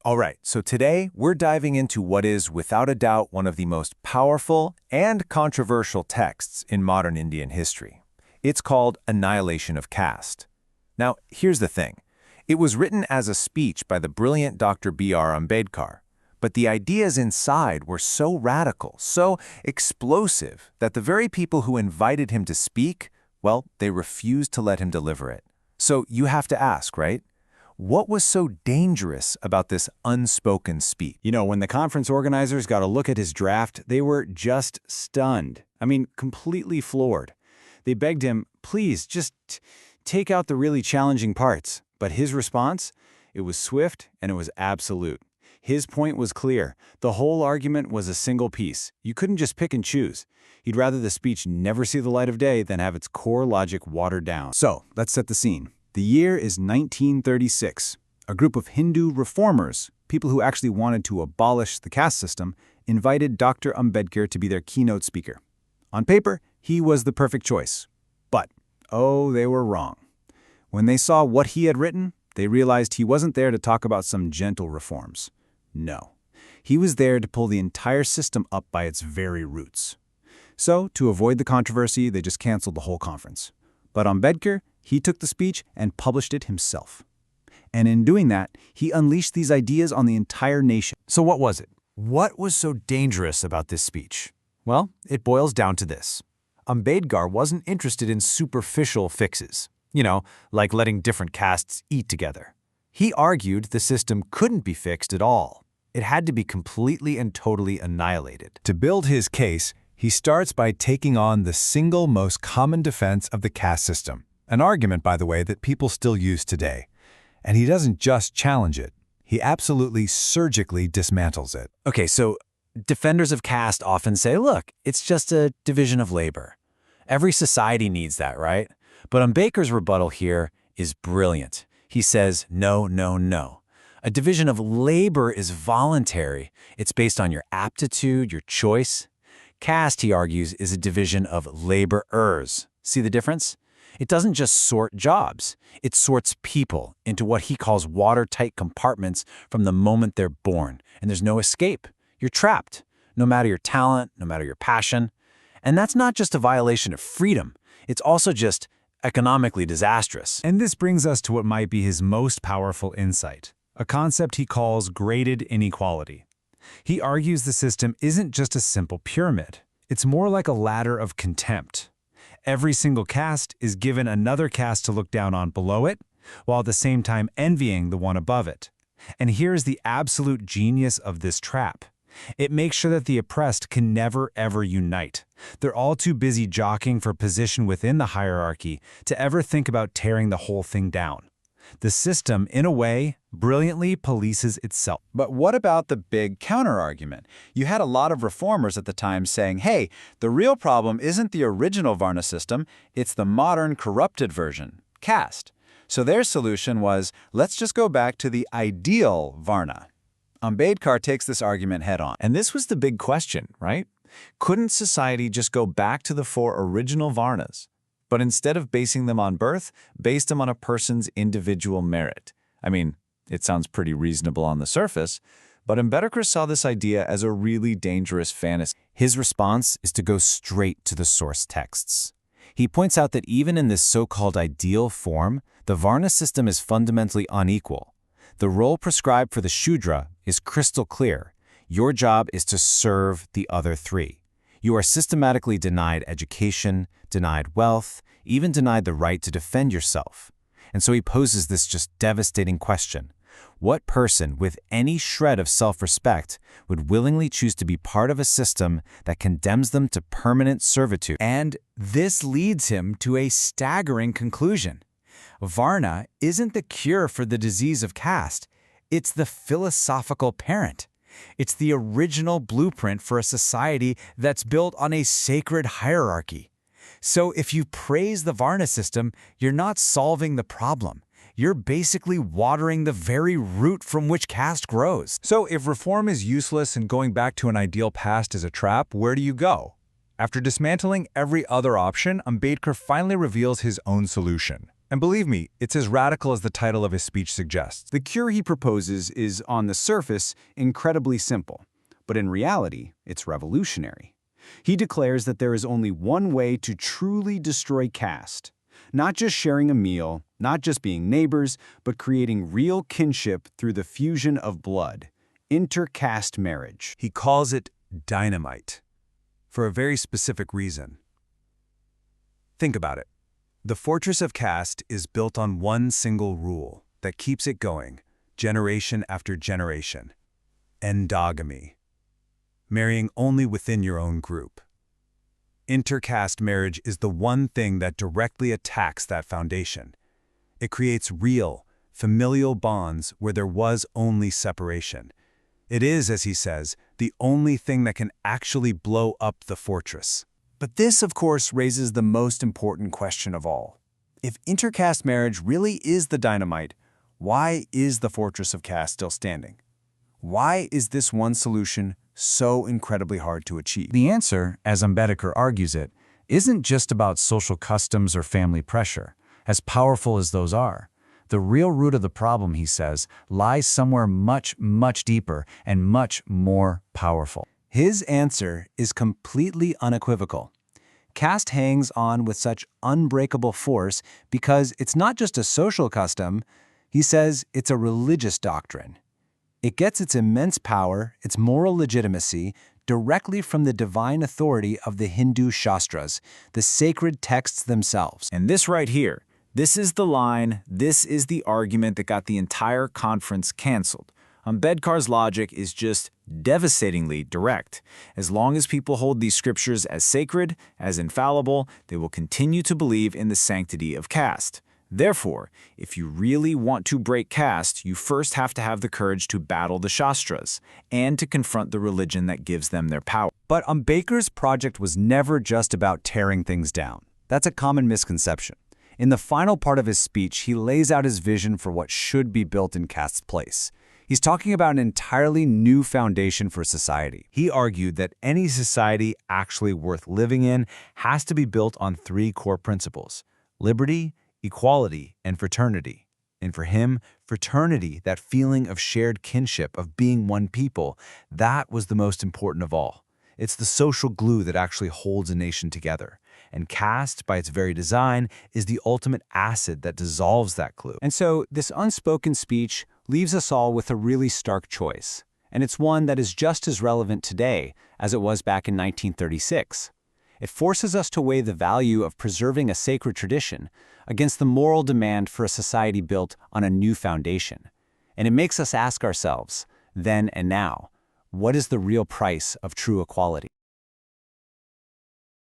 All right, so today we're diving into what is, without a doubt, one of the most powerful and controversial texts in modern Indian history. It's called Annihilation of Caste. Now, here's the thing. It was written as a speech by the brilliant Dr. B.R. Ambedkar, but the ideas inside were so radical, so explosive, that the very people who invited him to speak, well, they refused to let him deliver it. So you have to ask, right? What was so dangerous about this unspoken speech? When the conference organizers got a look at his draft, they were just stunned. Completely floored. They begged him, please, just take out the really challenging parts. But his response? It was swift and it was absolute. His point was clear. The whole argument was a single piece. You couldn't just pick and choose. He'd rather the speech never see the light of day than have its core logic watered down. So, let's set the scene. The year is 1936. A group of Hindu reformers, people who actually wanted to abolish the caste system, invited Dr. Ambedkar to be their keynote speaker. On paper, he was the perfect choice. But, they were wrong. When they saw what he had written, they realized he wasn't there to talk about some gentle reforms. No. He was there to pull the entire system up by its very roots. So, to avoid the controversy, they just canceled the whole conference. But Ambedkar, he took the speech and published it himself. And in doing that, he unleashed these ideas on the entire nation. So what was it? What was so dangerous about this speech? Well, it boils down to this. Ambedkar wasn't interested in superficial fixes, like letting different castes eat together. He argued the system couldn't be fixed at all. It had to be completely and totally annihilated. To build his case, he starts by taking on the single most common defense of the caste system, an argument, by the way, that people still use today. And he doesn't just challenge it. He absolutely surgically dismantles it. Okay, so defenders of caste often say, look, it's just a division of labor. Every society needs that, right? But Ambedkar's rebuttal here is brilliant. He says, no, no, no. A division of labor is voluntary. It's based on your aptitude, your choice. Caste, he argues, is a division of laborers. See the difference? It doesn't just sort jobs. It sorts people into what he calls watertight compartments from the moment they're born. And there's no escape. You're trapped, no matter your talent, no matter your passion. And that's not just a violation of freedom. It's also just economically disastrous. And this brings us to what might be his most powerful insight, a concept he calls graded inequality. He argues the system isn't just a simple pyramid. It's more like a ladder of contempt. Every single caste is given another caste to look down on below it, while at the same time envying the one above it. And here's the absolute genius of this trap. It makes sure that the oppressed can never, ever unite. They're all too busy jockeying for position within the hierarchy to ever think about tearing the whole thing down. The system, in a way, brilliantly polices itself. But what about the big counter-argument? You had a lot of reformers at the time saying, hey, the real problem isn't the original Varna system, it's the modern corrupted version, caste. So their solution was, let's just go back to the ideal Varna. Ambedkar takes this argument head-on. And this was the big question, right? Couldn't society just go back to the four original Varnas, but instead of basing them on birth, based them on a person's individual merit? It sounds pretty reasonable on the surface, but Ambedkar saw this idea as a really dangerous fantasy. His response is to go straight to the source texts. He points out that even in this so-called ideal form, the Varna system is fundamentally unequal. The role prescribed for the Shudra is crystal clear. Your job is to serve the other three. You are systematically denied education, denied wealth, even denied the right to defend yourself. And so he poses this just devastating question. What person with any shred of self-respect would willingly choose to be part of a system that condemns them to permanent servitude? And this leads him to a staggering conclusion. Varna isn't the cure for the disease of caste. It's the philosophical parent. It's the original blueprint for a society that's built on a sacred hierarchy. So if you praise the Varna system, you're not solving the problem. You're basically watering the very root from which caste grows. So if reform is useless and going back to an ideal past is a trap, where do you go? After dismantling every other option, Ambedkar finally reveals his own solution. And believe me, it's as radical as the title of his speech suggests. The cure he proposes is, on the surface, incredibly simple, but in reality, it's revolutionary. He declares that there is only one way to truly destroy caste. Not just sharing a meal, not just being neighbors, but creating real kinship through the fusion of blood. Inter-caste marriage. He calls it dynamite, for a very specific reason. Think about it. The fortress of caste is built on one single rule that keeps it going, generation after generation. Endogamy. Marrying only within your own group. Inter-caste marriage is the one thing that directly attacks that foundation. It creates real, familial bonds where there was only separation. It is, as he says, the only thing that can actually blow up the fortress. But this, of course, raises the most important question of all. If intercaste marriage really is the dynamite, why is the fortress of caste still standing? Why is this one solution so incredibly hard to achieve? The answer, as Ambedkar argues it, isn't just about social customs or family pressure, as powerful as those are. The real root of the problem, he says, lies somewhere much, much deeper and much more powerful. His answer is completely unequivocal. Caste hangs on with such unbreakable force because it's not just a social custom, he says it's a religious doctrine. It gets its immense power, its moral legitimacy, directly from the divine authority of the Hindu Shastras, the sacred texts themselves. And this right here, this is the line, this is the argument that got the entire conference canceled. Ambedkar's logic is just devastatingly direct. As long as people hold these scriptures as sacred, as infallible, they will continue to believe in the sanctity of caste. Therefore, if you really want to break caste, you first have to have the courage to battle the Shastras and to confront the religion that gives them their power. But Ambedkar's project was never just about tearing things down. That's a common misconception. In the final part of his speech, he lays out his vision for what should be built in caste's place. He's talking about an entirely new foundation for society. He argued that any society actually worth living in has to be built on three core principles: liberty, equality, and fraternity. And for him, fraternity, that feeling of shared kinship, of being one people, that was the most important of all. It's the social glue that actually holds a nation together. And caste, by its very design, is the ultimate acid that dissolves that glue. And so this unspoken speech leaves us all with a really stark choice. And it's one that is just as relevant today as it was back in 1936. It forces us to weigh the value of preserving a sacred tradition against the moral demand for a society built on a new foundation. And it makes us ask ourselves, then and now, what is the real price of true equality?